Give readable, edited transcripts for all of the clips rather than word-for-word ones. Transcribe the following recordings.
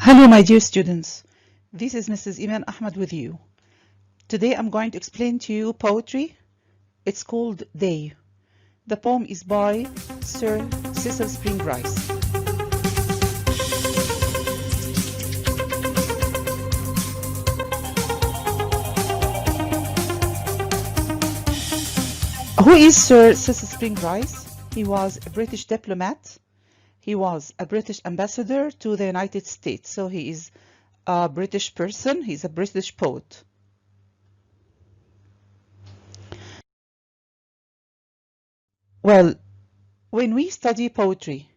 Hello, my dear students. This is Mrs. Eman Ahmed with you. Today I'm going to explain to you poetry. It's called Day. The poem is by Sir Cecil Spring Rice. Who is Sir Cecil Spring Rice? He was a British diplomat. He was a British ambassador to the United States. So he is a British person. He's a British poet. Well, when we study poetry,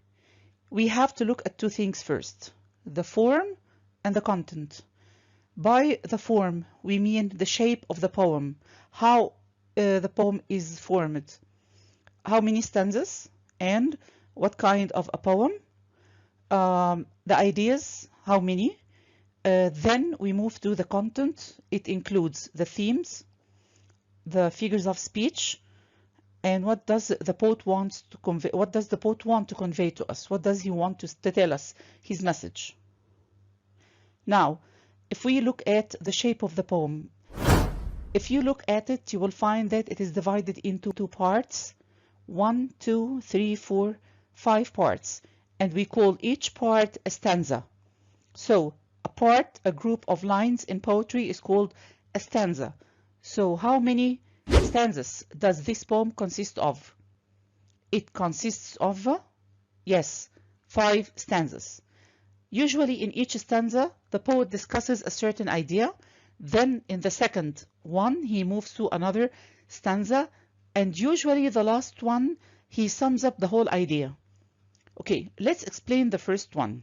we have to look at two things first, the form and the content. By the form, we mean the shape of the poem, how the poem is formed, how many stanzas, and what kind of a poem, the ideas, how many. Then we move to the content. It includes the themes, the figures of speech, and what does the poet want to convey? What does the poet want to convey to us? What does he want to tell us? His message. Now, if we look at the shape of the poem, if you look at it, you will find that it is divided into two parts. 1, 2, 3, 4, 5 parts, and we call each part a stanza. So a group of lines in poetry is called a stanza. So how many stanzas does this poem consist of? It consists of, yes, 5 stanzas. Usually in each stanza, the poet discusses a certain idea. Then in the second one, he moves to another stanza. And usually the last one, he sums up the whole idea. Okay, let's explain the first one.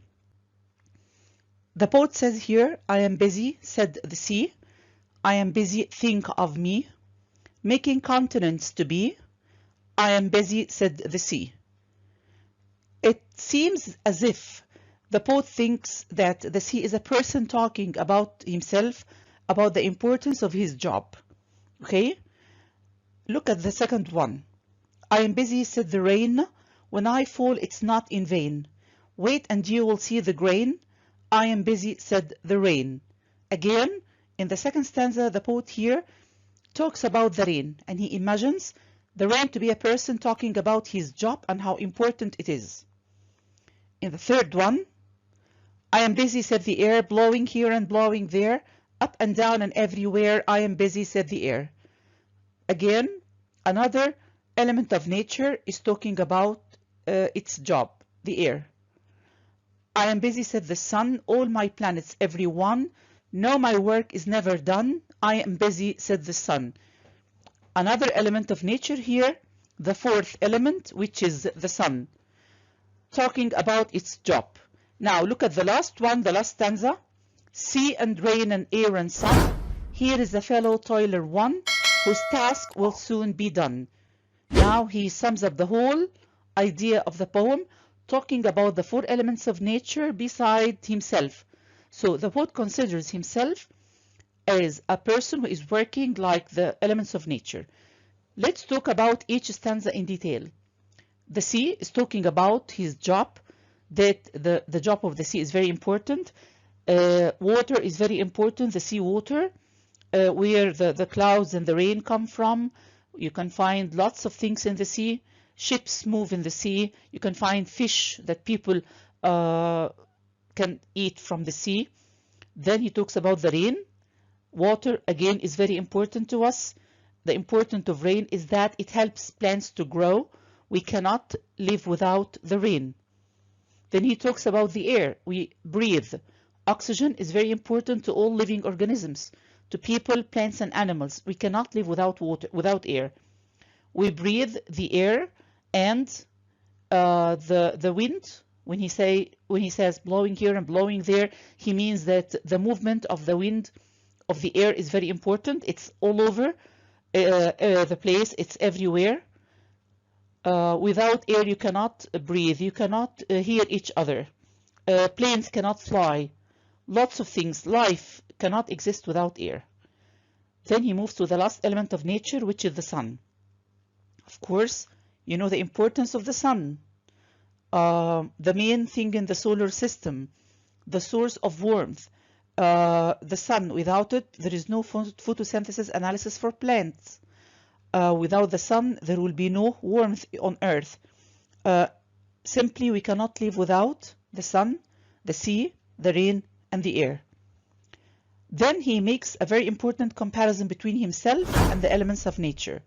The poet says here, I am busy, said the sea. I am busy, think of me. Making continents to be. I am busy, said the sea. It seems as if the poet thinks that the sea is a person talking about himself, about the importance of his job. Okay? Look at the second one. I am busy, said the rain. When I fall, it's not in vain. Wait and you will see the grain. I am busy, said the rain. Again, in the second stanza, the poet here talks about the rain, and he imagines the rain to be a person talking about his job and how important it is. In the third one, I am busy, said the air, blowing here and blowing there, up and down and everywhere. I am busy, said the air. Again, another element of nature is talking about its job, the air. I am busy, said the sun, all my planets, every one. No, my work is never done. I am busy, said the sun. Another element of nature here, the fourth element, which is the sun, talking about its job. Now look at the last one, the last stanza. Sea and rain and air and sun. Here is a fellow toiler one, whose task will soon be done. Now he sums up the whole idea of the poem, talking about the 4 elements of nature beside himself. So the poet considers himself as a person who is working like the elements of nature. Let's talk about each stanza in detail. The sea is talking about his job, that the job of the sea is very important. Water is very important, the sea water, where the clouds and the rain come from. You can find lots of things in the sea. Ships move in the sea. You can find fish that people can eat from the sea. Then he talks about the rain. Water, again, is very important to us. The importance of rain is that it helps plants to grow. We cannot live without the rain. Then he talks about the air we breathe. Oxygen is very important to all living organisms. to people, plants, and animals. We cannot live without water, without air. We breathe the air, and the wind. When he says blowing here and blowing there, he means that the movement of the wind, of the air, is very important. It's all over the place. It's everywhere. Without air, you cannot breathe. You cannot hear each other. Planes cannot fly. Lots of things. Life cannot exist without air. Then he moves to the last element of nature, which is the sun. Of course, you know the importance of the sun. The main thing in the solar system, the source of warmth. The sun, without it, there is no photosynthesis analysis for plants. Without the sun, there will be no warmth on Earth. Simply, we cannot live without the sun, the sea, the rain, and the air. Then he makes a very important comparison between himself and the elements of nature.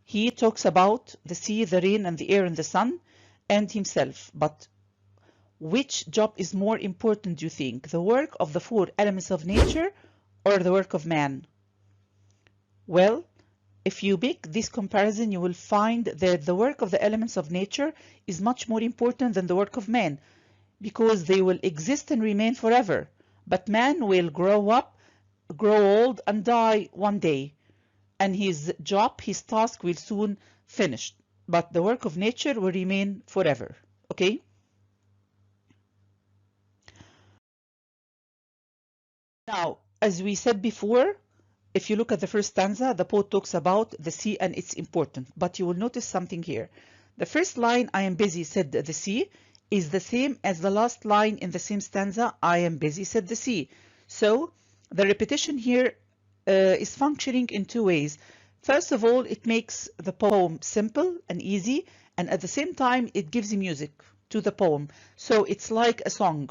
He talks about the sea, the rain, and the air, and the sun, and himself. But which job is more important, do you think? The work of the 4 elements of nature or the work of man? Well, if you make this comparison, you will find that the work of the elements of nature is much more important than the work of man, because they will exist and remain forever. But man will grow up, grow old, and die one day. And his job, his task will soon finish. But the work of nature will remain forever. Okay? Now, as we said before, if you look at the first stanza, the poet talks about the sea and its importance. But you will notice something here. The first line, I am busy, said the sea, is the same as the last line in the same stanza, I am busy, said the sea. So, the repetition here is functioning in 2 ways. First of all, it makes the poem simple and easy, and at the same time, it gives music to the poem. So it's like a song.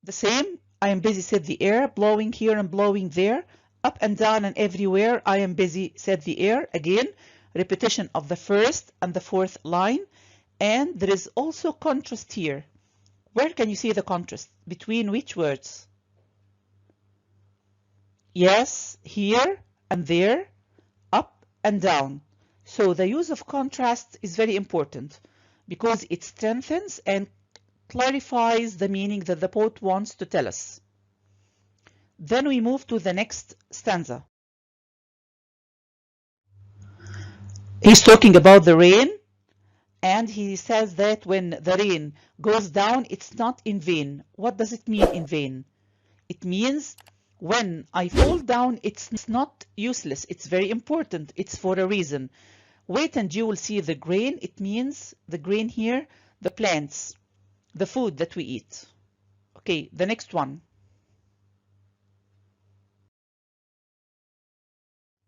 The same, I am busy, said the air, blowing here and blowing there, up and down and everywhere, I am busy, said the air. Again, repetition of the first and the 4th line. And there is also contrast here. Where can you see the contrast? Between which words? Yes, here and there, up and down. So the use of contrast is very important because it strengthens and clarifies the meaning that the poet wants to tell us. Then we move to the next stanza. He's talking about the rain, and he says that when the rain goes down, it's not in vain. What does it mean, in vain? It means when I fall down, it's not useless. It's very important. It's for a reason. Wait and you will see the grain. It means the grain here, the plants, the food that we eat. Okay, the next one.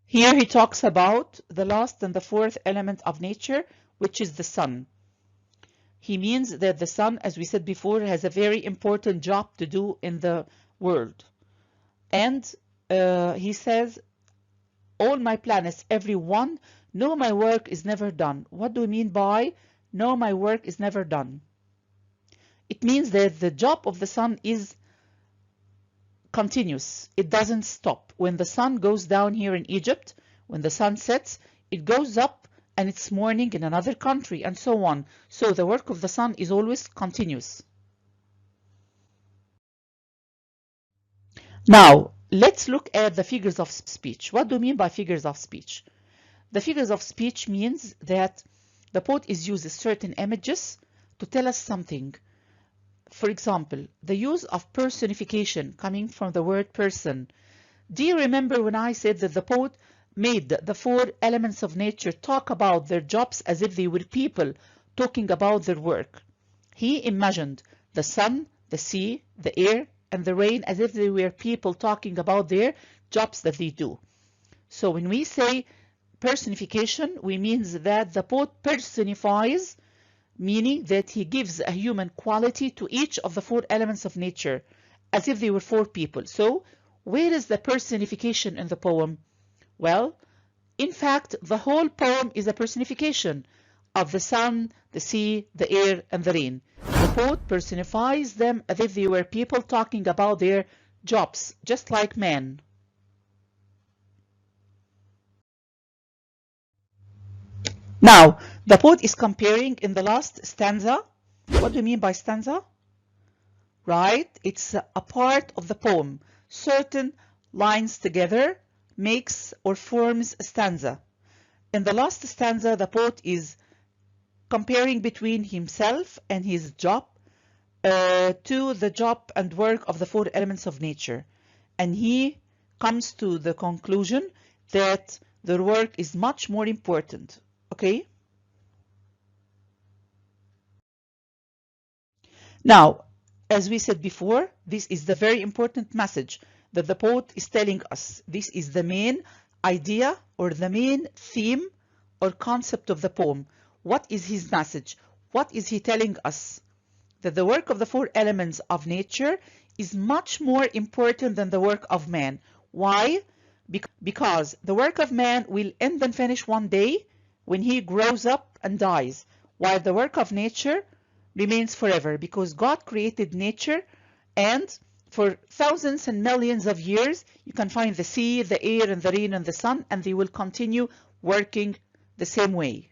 Here he talks about the last and the 4th element of nature, which is the sun. He means that the sun, as we said before, has a very important job to do in the world. And he says, all my planets, every one, know my work is never done. What do we mean by know my work is never done? It means that the job of the sun is continuous. It doesn't stop. When the sun goes down here in Egypt, when the sun sets, it goes up and it's morning in another country and so on. So the work of the sun is always continuous. Now, let's look at the figures of speech. What do you mean by figures of speech? The figures of speech means that the poet is using certain images to tell us something. For example, the use of personification coming from the word person. Do you remember when I said that the poet made the 4 elements of nature talk about their jobs as if they were people talking about their work? He imagined the sun, the sea, the air, and the rain as if they were people talking about their jobs that they do. So when we say personification, we mean that the poet personifies, meaning that he gives a human quality to each of the 4 elements of nature, as if they were 4 people. So, where is the personification in the poem? Well, in fact, the whole poem is a personification of the sun, the sea, the air, and the rain. The poet personifies them as if they were people talking about their jobs, just like men. Now, the poet is comparing in the last stanza. What do you mean by stanza? Right? It's a part of the poem. Certain lines together makes or forms a stanza. In the last stanza, the poet is comparing between himself and his job to the job and work of the four elements of nature. And he comes to the conclusion that their work is much more important. Okay? Now, as we said before, this is the very important message that the poet is telling us. This is the main idea or the main theme or concept of the poem. What is his message? What is he telling us? That the work of the four elements of nature is much more important than the work of man. Why? Because the work of man will end and finish one day when he grows up and dies, while the work of nature remains forever, because God created nature, and for thousands and millions of years you can find the sea, the air, and the rain and the sun, and they will continue working the same way.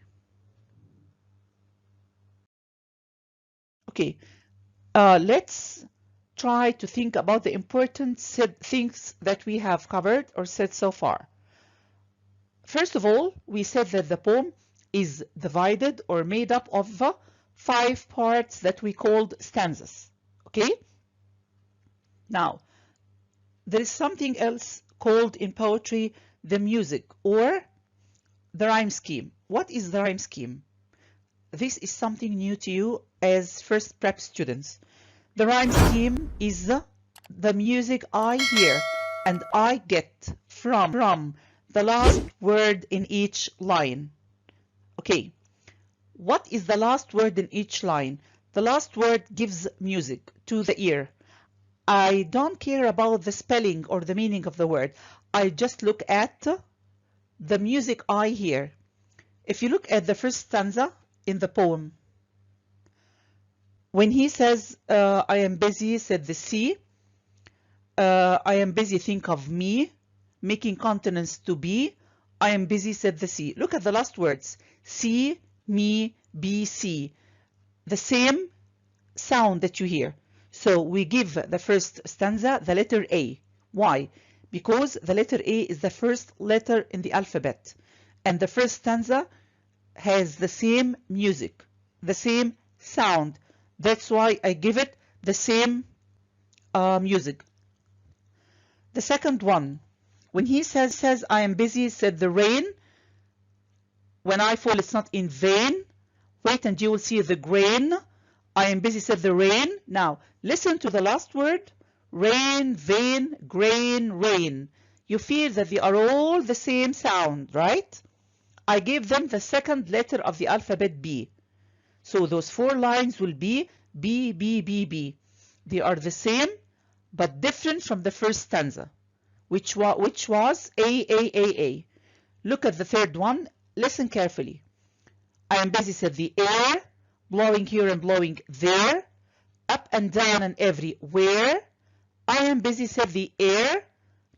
Okay, let's try to think about the important things that we have covered or said so far. First of all, we said that the poem is divided or made up of 5 parts that we called stanzas. Okay? Now, there is something else called in poetry the music or the rhyme scheme. What is the rhyme scheme? This is something new to you as first prep students. The rhyme scheme is the music I hear and I get from the last word in each line. Okay, what is the last word in each line? The last word gives music to the ear. I don't care about the spelling or the meaning of the word. I just look at the music I hear. If you look at the first stanza in the poem, when he says, I am busy, said the sea. I am busy, think of me, making continents to be. I am busy, said the sea. Look at the last words. See, me, be, see. The same sound that you hear. So we give the first stanza the letter A. Why? Because the letter A is the first letter in the alphabet. And the first stanza has the same music, the same sound. That's why I give it the same music. The second one, when he says I am busy, said the rain. When I fall, it's not in vain. Wait and you will see the grain. I am busy, said the rain. Now, listen to the last word. Rain, vein, grain, rain. You feel that they are all the same sound, right? I gave them the second letter of the alphabet B. So those 4 lines will be B, B, B, B. They are the same, but different from the first stanza, which was A, A, A, A. Look at the third one. Listen carefully. I am busy, said the air, blowing here and blowing there, up and down and everywhere. I am busy, said the air.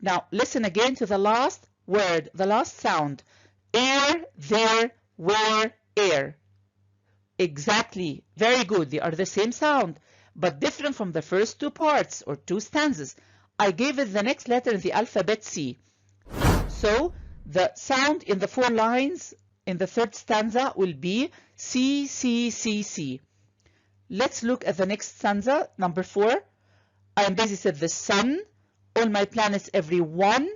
Now listen again to the last word, the last sound. Air, there, where, air. Exactly. Very good. They are the same sound, but different from the first 2 parts or 2 stanzas. I gave it the next letter in the alphabet C. So the sound in the 4 lines in the third stanza will be C, C, C, C. Let's look at the next stanza, number 4. I am busy, said the sun. All my planets, every one.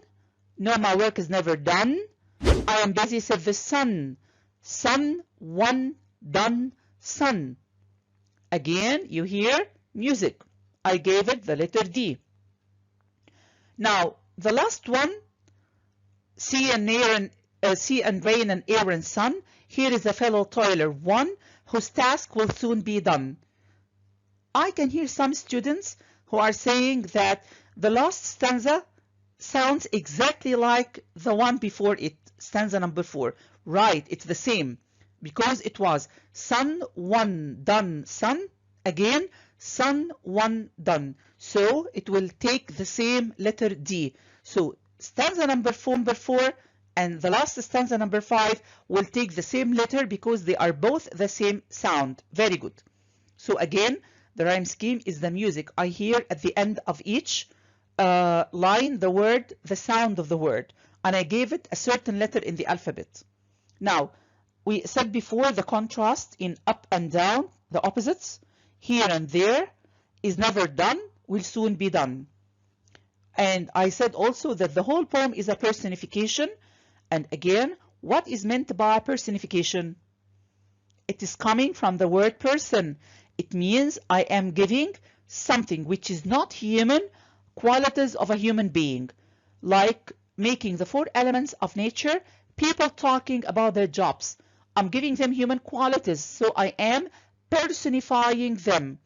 No, my work is never done. I am busy, said the sun. Sun, one, done, sun. Again, you hear music. I gave it the letter D. Now, the last one, sea and rain and air and sun. Here is a fellow toiler, one, whose task will soon be done. I can hear some students who are saying that the last stanza sounds exactly like the one before it, stanza number 4. Right, it's the same, because it was sun, one, done, sun, Again, sun, one, done. So it will take the same letter D. So stanza number four and the last stanza number 5 will take the same letter because they are both the same sound. Very good. So again, the rhyme scheme is the music I hear at the end of each line, the word, the sound of the word, and I gave it a certain letter in the alphabet. Now, we said before the contrast in up and down, the opposites, here and there, is never done, will soon be done. And I said also that the whole poem is a personification. And again, what is meant by personification? It is coming from the word person. It means I am giving something which is not human, qualities of a human being, like making the 4 elements of nature, people talking about their jobs. I'm giving them human qualities, so I am personifying them.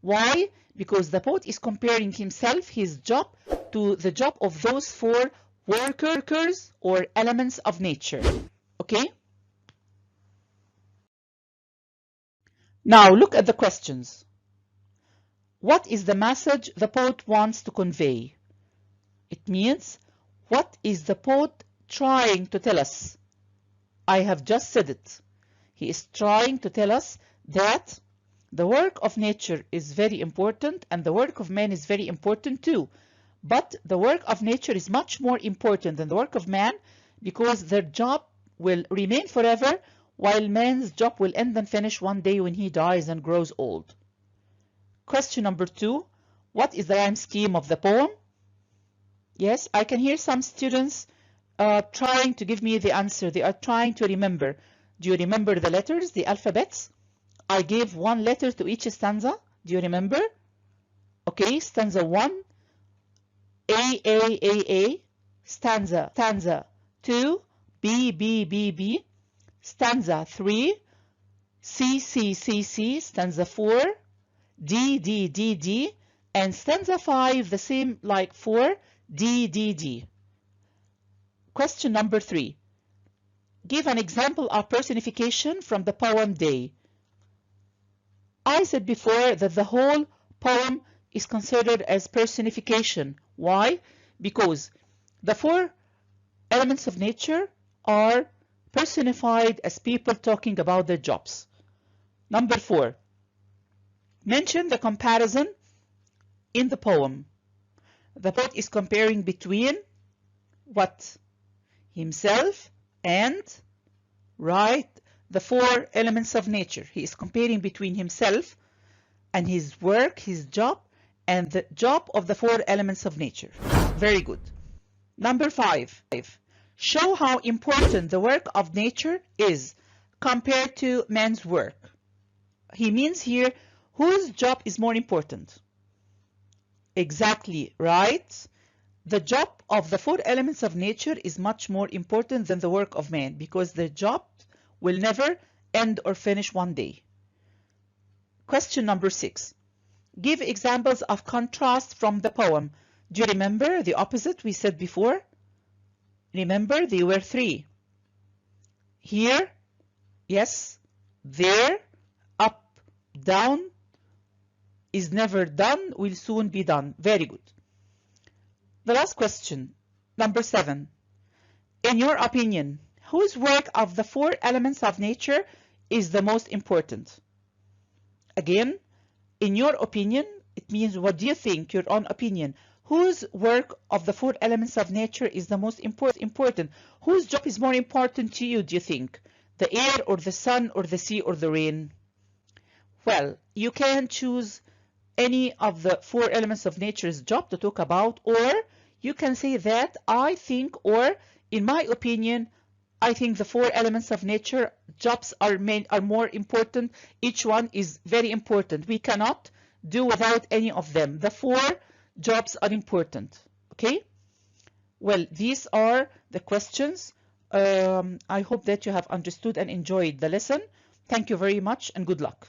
Why? Because the poet is comparing himself, his job, to the job of those 4 workers or elements of nature. Okay? Now look at the questions. What is the message the poet wants to convey? It means, what is the poet trying to tell us? I have just said it. He is trying to tell us that the work of nature is very important and the work of man is very important too. But the work of nature is much more important than the work of man because their job will remain forever while man's job will end and finish one day when he dies and grows old. Question number 2. What is the rhyme scheme of the poem? Yes, I can hear some students trying to give me the answer. They are trying to remember. Do you remember the letters, the alphabets? I gave 1 letter to each stanza. Do you remember? Okay, stanza 1, A, stanza 2, B, stanza 3, C, stanza 4, D, and stanza 5, the same like 4, D. Question number 3. Give an example of personification from the poem Day. I said before that the whole poem is considered as personification. Why? Because the 4 elements of nature are personified as people talking about their jobs. Number 4. Mention the comparison in the poem. The poet is comparing between what? Himself and, right, the 4 elements of nature. He is comparing between himself and his work, his job, and the job of the 4 elements of nature. Very good. Number 5. Show how important the work of nature is compared to man's work. He means here, whose job is more important? Exactly, right? The job of the 4 elements of nature is much more important than the work of man because their job will never end or finish one day. Question number 6. Give examples of contrast from the poem. Do you remember the opposite we said before? Remember, there were 3. Here, yes, there, up, down, is never done, will soon be done. Very good. The last question, number 7. In your opinion, whose work of the 4 elements of nature is the most important? Again, in your opinion, it means what do you think, your own opinion. Whose work of the 4 elements of nature is the most important? Whose job is more important to you, do you think? The air or the sun or the sea or the rain? Well, you can choose any of the 4 elements of nature's job to talk about, or you can say that I think, or in my opinion, I think the 4 elements of nature jobs are more important. Each one is very important. We cannot do without any of them. The 4 jobs are important. Okay? Well, these are the questions. I hope that you have understood and enjoyed the lesson. Thank you very much and good luck.